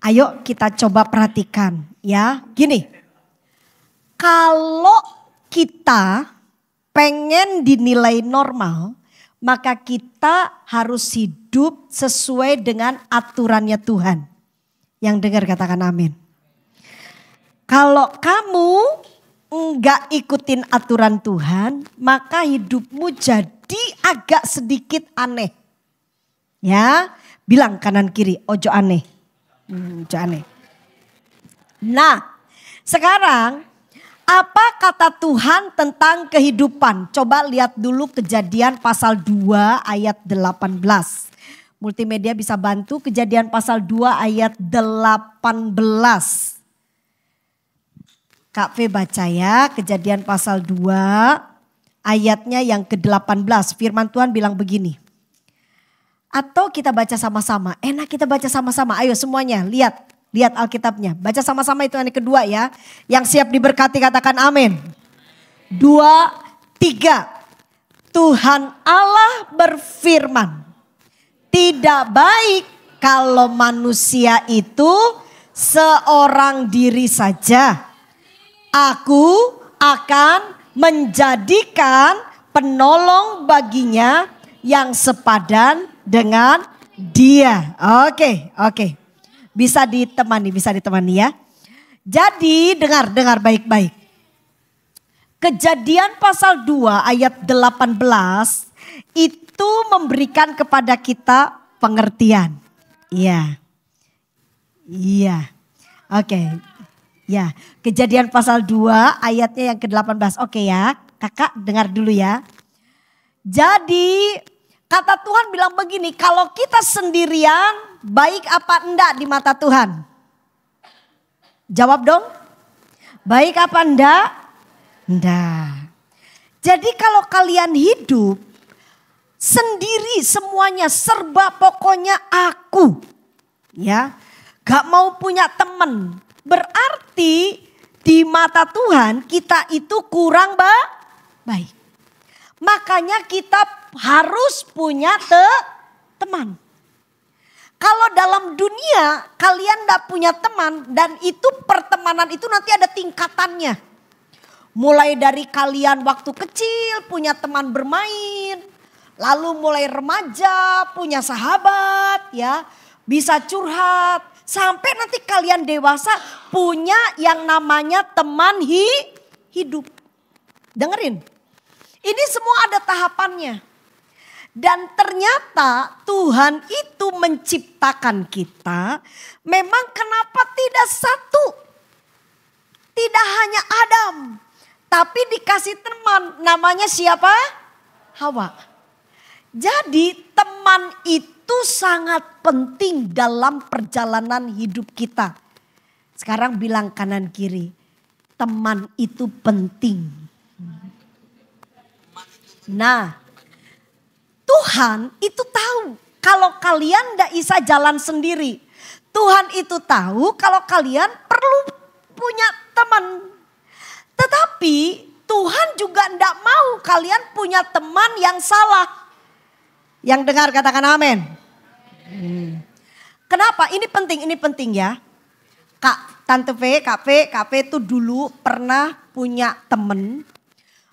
Ayo kita coba perhatikan ya. Gini, kalau kita pengen dinilai normal, maka kita harus hidup sesuai dengan aturannya Tuhan. Yang dengar katakan amin. Kalau kamu enggak ikutin aturan Tuhan, maka hidupmu jadi agak sedikit aneh. Ya, bilang kanan kiri, ojo aneh. Ojo aneh. Nah, sekarang apa kata Tuhan tentang kehidupan? Coba lihat dulu Kejadian pasal 2 ayat 18. Multimedia bisa bantu Kejadian pasal 2 ayat 18. Kak V baca ya, Kejadian pasal 2 ayatnya yang ke-18. Firman Tuhan bilang begini. Atau kita baca sama-sama, enak kita baca sama-sama. Ayo semuanya lihat. Lihat Alkitabnya, baca sama-sama itu yang kedua ya. Yang siap diberkati katakan amin. 2, 3. Tuhan Allah berfirman. Tidak baik kalau manusia itu seorang diri saja. Aku akan menjadikan penolong baginya yang sepadan dengan dia. Oke. Bisa ditemani ya. Jadi dengar baik-baik. Kejadian pasal 2 ayat 18 itu memberikan kepada kita pengertian. Iya. Oke. Ya, Kejadian pasal 2 ayatnya yang ke-18. Oke ya, kakak dengar dulu ya. Jadi kata Tuhan bilang begini, kalau kita sendirian baik apa enggak di mata Tuhan? Jawab dong. Baik apa enggak? Enggak. Jadi kalau kalian hidup sendiri semuanya serba pokoknya aku. Ya, gak mau punya teman. Berarti di mata Tuhan kita itu kurang baik. Makanya kita harus punya teman. Kalau dalam dunia kalian gak punya teman dan itu pertemanan itu nanti ada tingkatannya. Mulai dari kalian waktu kecil punya teman bermain. Lalu mulai remaja punya sahabat ya. Bisa curhat. Sampai nanti kalian dewasa punya yang namanya teman hidup. Dengerin. Ini semua ada tahapannya. Dan ternyata Tuhan itu menciptakan kita. Memang kenapa tidak satu. Tidak hanya Adam. Tapi dikasih teman. Namanya siapa? Hawa. Jadi teman itu sangat penting dalam perjalanan hidup kita. Sekarang bilang kanan kiri. Teman itu penting. Nah, Tuhan itu tahu kalau kalian gak bisa jalan sendiri. Tuhan itu tahu kalau kalian perlu punya teman. Tetapi Tuhan juga gak mau kalian punya teman yang salah. Yang dengar katakan amin. Kenapa? Ini penting ya. Tante V, Kak V itu dulu pernah punya temen.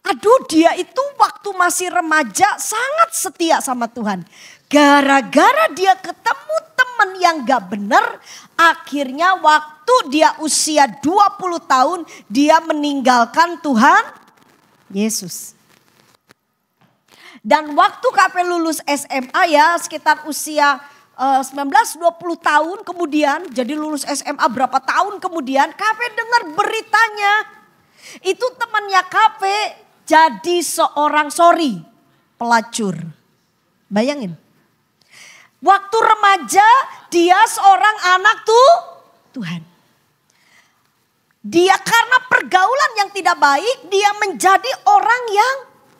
Aduh dia itu waktu masih remaja sangat setia sama Tuhan. Gara-gara dia ketemu temen yang gak bener. Akhirnya waktu dia usia 20 tahun dia meninggalkan Tuhan Yesus. Dan waktu KP lulus SMA ya sekitar usia 19-20 tahun kemudian. Jadi lulus SMA berapa tahun kemudian KP dengar beritanya. Itu temannya KP jadi seorang pelacur. Bayangin. Waktu remaja dia seorang anak Tuhan. Dia karena pergaulan yang tidak baik dia menjadi orang yang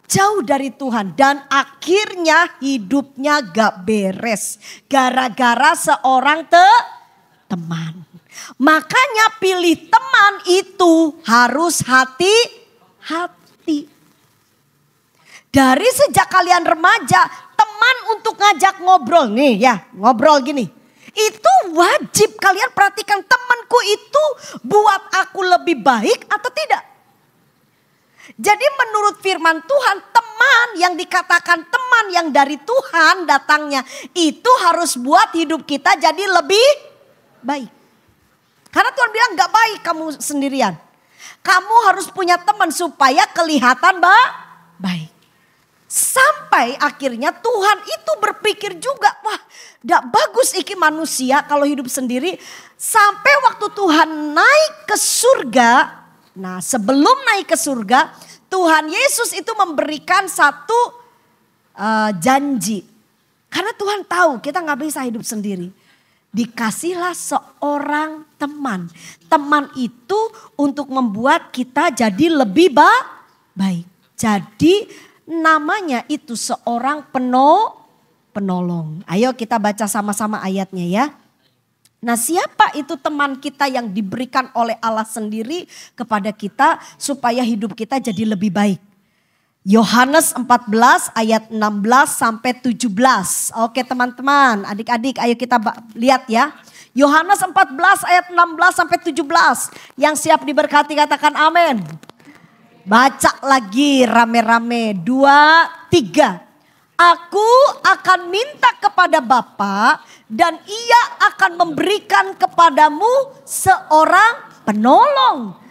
jauh dari Tuhan dan akhirnya hidupnya gak beres. Gara-gara seorang teman. Makanya pilih teman itu harus hati-hati. Dari sejak kalian remaja teman untuk ngajak ngobrol nih ya ngobrol gini. Itu wajib kalian perhatikan, temanku itu buat aku lebih baik atau tidak. Jadi menurut firman Tuhan, teman yang dikatakan teman yang dari Tuhan datangnya itu harus buat hidup kita jadi lebih baik. Karena Tuhan bilang gak baik kamu sendirian. Kamu harus punya teman supaya kelihatan baik. Sampai akhirnya Tuhan itu berpikir juga, wah gak bagus iki manusia kalau hidup sendiri. Sampai waktu Tuhan naik ke surga, nah sebelum naik ke surga, Tuhan Yesus itu memberikan satu janji. Karena Tuhan tahu kita gak bisa hidup sendiri. Dikasihlah seorang teman. Teman itu untuk membuat kita jadi lebih baik. Jadi namanya itu seorang penolong. Ayo kita baca sama-sama ayatnya ya. Nah, siapa itu teman kita yang diberikan oleh Allah sendiri kepada kita supaya hidup kita jadi lebih baik? Yohanes 14 ayat 16 sampai 17. Oke teman-teman, adik-adik ayo kita lihat ya. Yohanes 14 ayat 16 sampai 17. Yang siap diberkati katakan amin. Baca lagi rame-rame. 2, 3. Aku akan minta kepada Bapa dan ia akan memberikan kepadamu seorang penolong.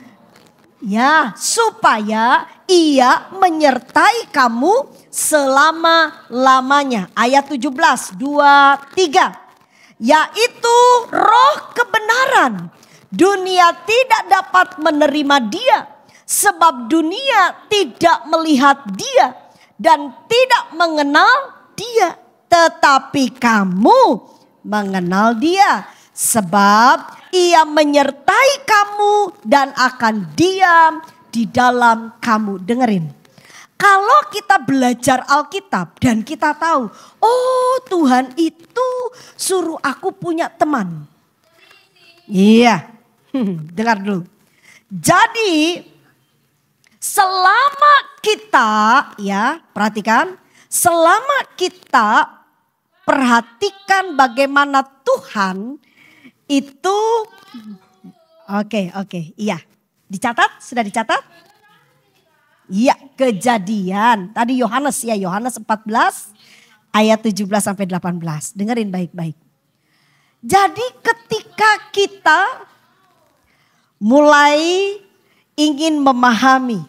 Ya, supaya ia menyertai kamu selama-lamanya. Ayat 17, 2, 3. Yaitu roh kebenaran. Dunia tidak dapat menerima dia. Sebab dunia tidak melihat dia. Dan tidak mengenal dia. Tetapi kamu mengenal dia. Sebab ia menyertai kamu dan akan diam di dalam kamu. Dengerin. Kalau kita belajar Alkitab dan kita tahu, oh Tuhan itu suruh aku punya teman. Iya, dengar dulu. Jadi selama kita, ya perhatikan, selama kita perhatikan bagaimana Tuhan itu, oke, iya. Dicatat, sudah dicatat? Iya, Kejadian. Tadi Yohanes ya, Yohanes 14 ayat 17 sampai 18. Dengerin baik-baik. Jadi ketika kita mulai ingin memahami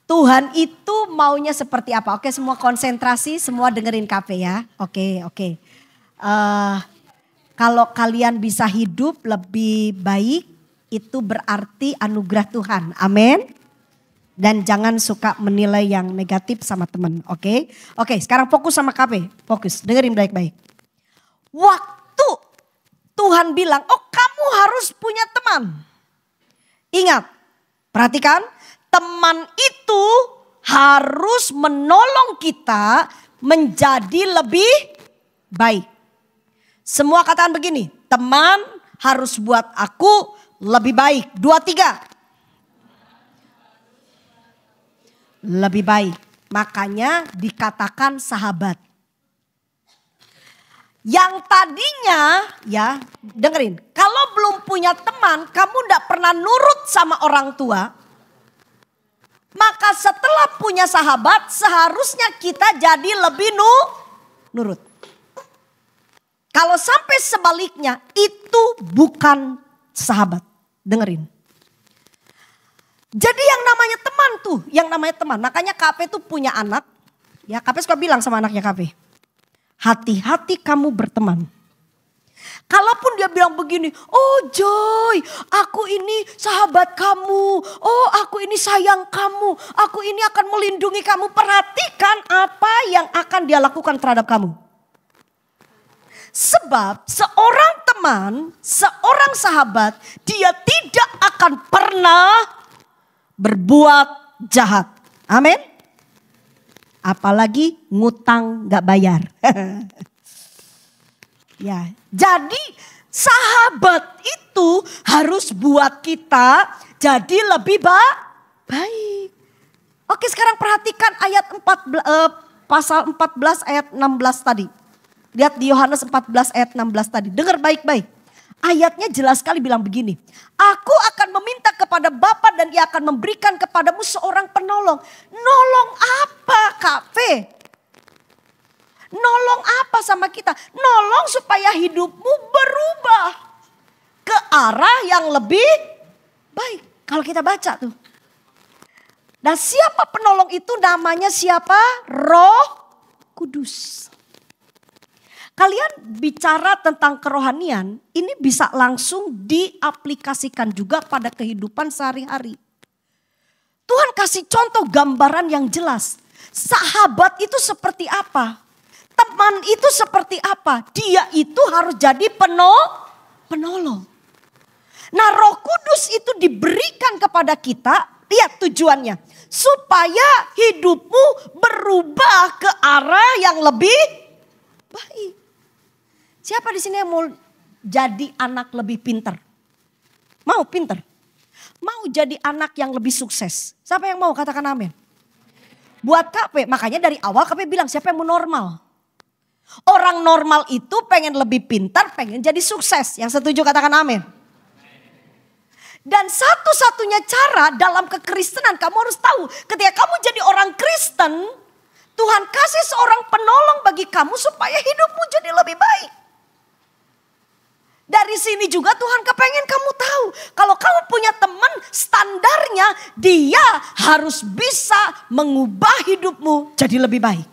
Tuhan itu maunya seperti apa. Oke, semua konsentrasi, semua dengerin KP ya. Oke. Kalau kalian bisa hidup lebih baik, itu berarti anugerah Tuhan. Amin. Dan jangan suka menilai yang negatif sama teman. Oke, sekarang fokus sama KP. Fokus, dengerin baik-baik. Waktu Tuhan bilang, oh kamu harus punya teman. Ingat, perhatikan. Teman itu harus menolong kita menjadi lebih baik. Semua katakan begini, teman harus buat aku lebih baik. 2, 3. Lebih baik. Makanya dikatakan sahabat. Yang tadinya ya dengerin. Kalau belum punya teman, kamu gak pernah nurut sama orang tua. Maka setelah punya sahabat seharusnya kita jadi lebih nurut. Kalau sampai sebaliknya itu bukan sahabat. Dengerin. Jadi yang namanya teman tuh, yang namanya teman. Makanya KP tuh punya anak. Ya KP suka bilang sama anaknya KP. Hati-hati kamu berteman. Kalaupun dia bilang begini, oh Joy, aku ini sahabat kamu. Oh aku ini sayang kamu. Aku ini akan melindungi kamu. Perhatikan apa yang akan dia lakukan terhadap kamu. Sebab seorang teman, seorang sahabat, dia tidak akan pernah berbuat jahat. Amin. Apalagi ngutang gak bayar. Ya, jadi sahabat itu harus buat kita jadi lebih baik. Oke, sekarang perhatikan ayat pasal 14 ayat 16 tadi. Lihat di Yohanes 14 ayat 16 tadi. Dengar baik-baik. Ayatnya jelas sekali bilang begini. Aku akan meminta kepada Bapa dan Ia akan memberikan kepadamu seorang penolong. Nolong apa Kak V? Nolong apa sama kita? Nolong supaya hidupmu berubah ke arah yang lebih baik. Kalau kita baca tuh. Nah siapa penolong itu? Namanya siapa? Roh Kudus. Kalian bicara tentang kerohanian, ini bisa langsung diaplikasikan juga pada kehidupan sehari-hari. Tuhan kasih contoh gambaran yang jelas. Sahabat itu seperti apa? Teman itu seperti apa? Dia itu harus jadi penolong. Nah Roh Kudus itu diberikan kepada kita, lihat tujuannya. Supaya hidupmu berubah ke arah yang lebih baik. Siapa di sini yang mau jadi anak lebih pintar? Mau pintar? Mau jadi anak yang lebih sukses? Siapa yang mau katakan amin? Buat KP, makanya dari awal KP bilang siapa yang mau normal? Orang normal itu pengen lebih pintar, pengen jadi sukses. Yang setuju katakan amin. Dan satu-satunya cara dalam kekristenan kamu harus tahu. Ketika kamu jadi orang Kristen, Tuhan kasih seorang penolong bagi kamu supaya hidupmu jadi lebih baik. Dari sini juga Tuhan kepengen kamu tahu. Kalau kamu punya teman, standarnya dia harus bisa mengubah hidupmu jadi lebih baik.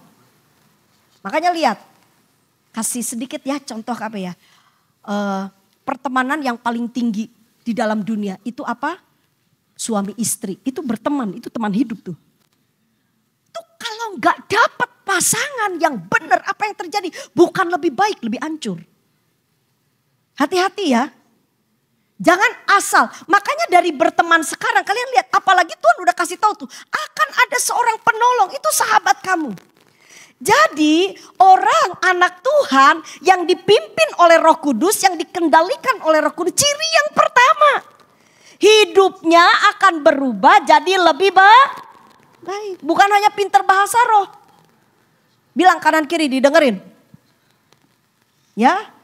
Makanya lihat, kasih sedikit ya contoh apa ya. Pertemanan yang paling tinggi di dalam dunia itu apa? Suami istri, itu berteman, itu teman hidup tuh. Tuh kalau gak dapat pasangan yang benar, apa yang terjadi? Bukan lebih baik, lebih hancur. Hati-hati ya. Jangan asal. Makanya dari berteman sekarang kalian lihat. Apalagi Tuhan udah kasih tahu tuh. Akan ada seorang penolong. Itu sahabat kamu. Jadi orang anak Tuhan yang dipimpin oleh Roh Kudus. Yang dikendalikan oleh Roh Kudus. Ciri yang pertama. Hidupnya akan berubah jadi lebih baik. Bukan hanya pintar bahasa roh. Bilang kanan kiri didengerin. Ya.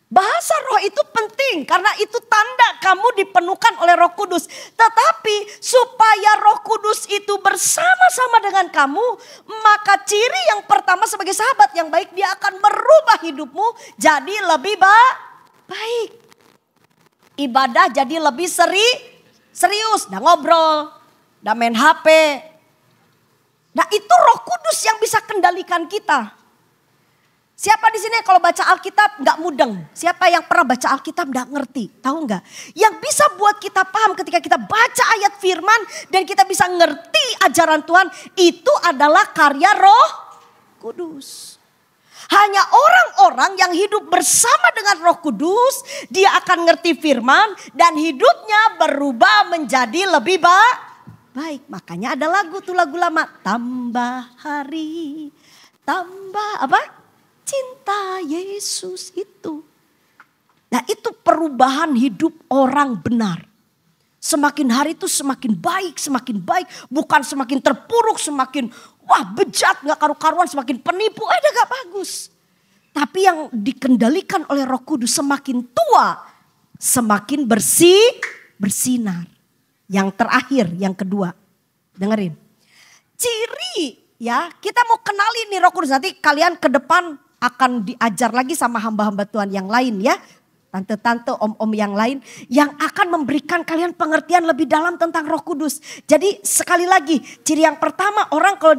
Bahasa roh itu penting karena itu tanda kamu dipenuhkan oleh Roh Kudus. Tetapi supaya Roh Kudus itu bersama-sama dengan kamu, maka ciri yang pertama sebagai sahabat yang baik, dia akan merubah hidupmu jadi lebih baik. Ibadah jadi lebih serius, dah ngobrol, dah main HP. Nah itu Roh Kudus yang bisa kendalikan kita. Siapa di sini kalau baca Alkitab nggak mudeng? Siapa yang pernah baca Alkitab nggak ngerti? Tahu nggak? Yang bisa buat kita paham ketika kita baca ayat firman dan kita bisa ngerti ajaran Tuhan itu adalah karya Roh Kudus. Hanya orang-orang yang hidup bersama dengan Roh Kudus, dia akan ngerti firman dan hidupnya berubah menjadi lebih baik. Makanya ada lagu tuh, lagu lama, tambah hari, tambah apa? Cinta Yesus itu. Nah itu perubahan hidup orang benar. Semakin hari itu semakin baik. Bukan semakin terpuruk, semakin bejat, gak karu-karuan, semakin penipu. Ada gak bagus. Tapi yang dikendalikan oleh Roh Kudus semakin tua, semakin bersinar. Yang terakhir, yang kedua. Dengerin. Ciri ya, kita mau kenali nih Roh Kudus. Nanti kalian ke depan akan diajar lagi sama hamba-hamba Tuhan yang lain ya. Tante-tante, om-om yang lain. Yang akan memberikan kalian pengertian lebih dalam tentang Roh Kudus. Jadi sekali lagi, ciri yang pertama orang kalau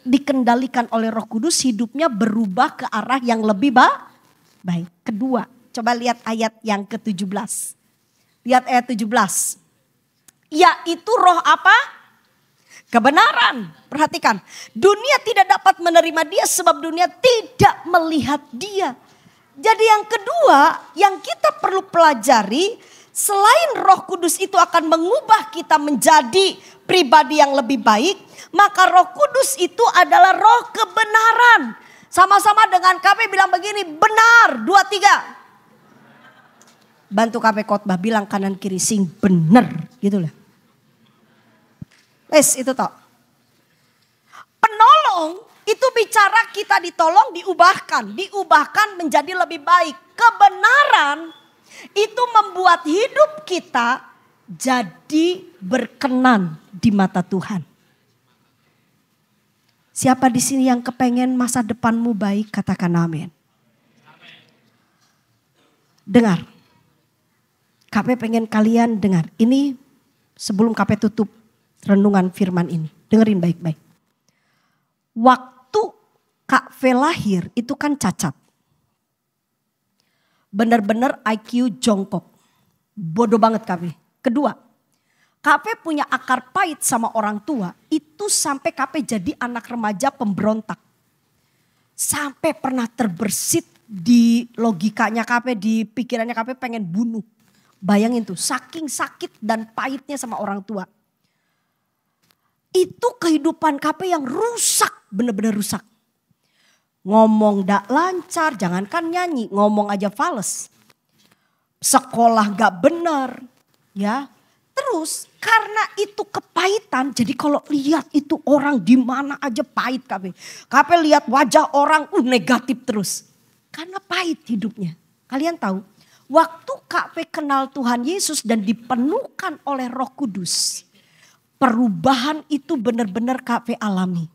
dikendalikan oleh Roh Kudus hidupnya berubah ke arah yang lebih baik. Kedua, coba lihat ayat yang ke-17. Lihat ayat 17. Yaitu roh apa? Kebenaran. Perhatikan. Dunia tidak dapat menerima dia sebab dunia tidak melihat dia. Jadi yang kedua yang kita perlu pelajari. Selain Roh Kudus itu akan mengubah kita menjadi pribadi yang lebih baik. Maka Roh Kudus itu adalah roh kebenaran. Sama-sama dengan KP bilang begini. Benar. 2, 3. Bantu KP khotbah bilang kanan kiri sing bener. Gitu lah. Itu toh. Penolong Itu bicara kita ditolong, diubahkan menjadi lebih baik. Kebenaran itu membuat hidup kita jadi berkenan di mata Tuhan. Siapa di sini yang kepengen masa depanmu baik, katakan amin. Dengar. KP pengen kalian dengar. Ini sebelum KP tutup renungan firman ini. Dengerin baik-baik. Waktu Kak V lahir itu kan cacat. Benar-benar IQ jongkok. Bodoh banget Kak V. Kedua, Kak V punya akar pahit sama orang tua. Itu sampai Kak V jadi anak remaja pemberontak. Sampai pernah terbersit di logikanya Kak V, di pikirannya Kak V pengen bunuh. Bayangin tuh, saking sakit dan pahitnya sama orang tua. Itu kehidupan KP yang rusak, benar-benar rusak. Ngomong gak lancar, jangankan nyanyi, ngomong aja fales. Sekolah gak benar, ya. Terus karena itu kepahitan, jadi kalau lihat itu orang di mana aja pahit KP. KP lihat wajah orang negatif terus. Karena pahit hidupnya. Kalian tahu, waktu KP kenal Tuhan Yesus dan dipenuhkan oleh Roh Kudus. Perubahan itu benar-benar KP alami.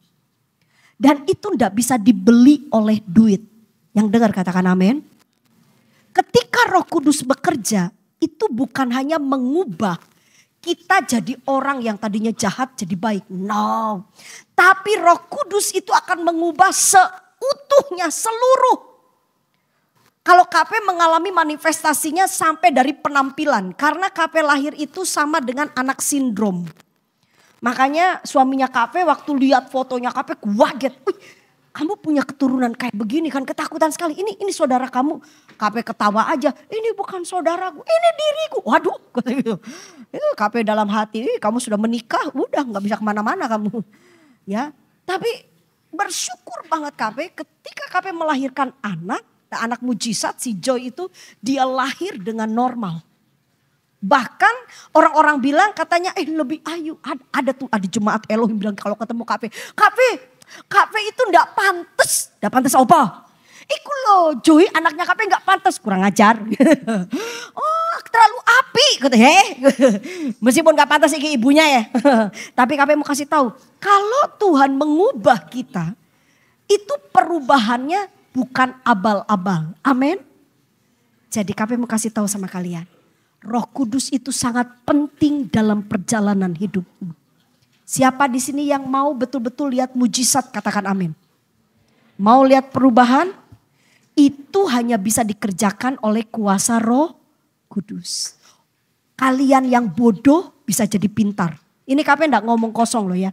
Dan itu tidak bisa dibeli oleh duit. Yang dengar katakan amin. Ketika Roh Kudus bekerja, itu bukan hanya mengubah kita jadi orang yang tadinya jahat jadi baik. No. Tapi Roh Kudus itu akan mengubah seutuhnya seluruh. Kalau KP mengalami manifestasinya sampai dari penampilan. Karena KP lahir itu sama dengan anak sindrom. Makanya suaminya KP waktu lihat fotonya KP kaget. Wih, kamu punya keturunan kayak begini kan, ketakutan sekali. Ini saudara kamu. KP ketawa aja. Ini bukan saudaraku, ini diriku. Waduh. Itu KP dalam hati, kamu sudah menikah, udah gak bisa kemana-mana kamu. Ya, tapi bersyukur banget KP ketika KP melahirkan anak mujizat si Joy itu dia lahir dengan normal. Bahkan orang-orang bilang katanya lebih ayu. Ada tuh di jemaat Elohim bilang kalau ketemu KP itu enggak pantas. Enggak pantas apa? Iku loh Joy anaknya KP enggak pantas, kurang ajar. Oh terlalu api gitu ya. Meskipun enggak pantas iki ibunya ya. Tapi KP mau kasih tahu, kalau Tuhan mengubah kita, itu perubahannya bukan abal-abal. Amin. Jadi KP mau kasih tahu sama kalian. Roh Kudus itu sangat penting dalam perjalanan hidupmu. Siapa di sini yang mau betul-betul lihat mujizat, katakan amin. Mau lihat perubahan? Itu hanya bisa dikerjakan oleh kuasa Roh Kudus. Kalian yang bodoh bisa jadi pintar. Ini KP enggak ngomong kosong loh ya.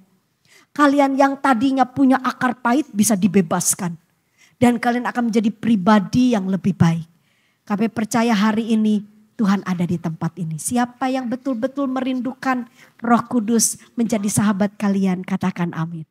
Kalian yang tadinya punya akar pahit bisa dibebaskan. Dan kalian akan menjadi pribadi yang lebih baik. KP percaya hari ini Tuhan ada di tempat ini. Siapa yang betul-betul merindukan Roh Kudus menjadi sahabat kalian, katakan amin.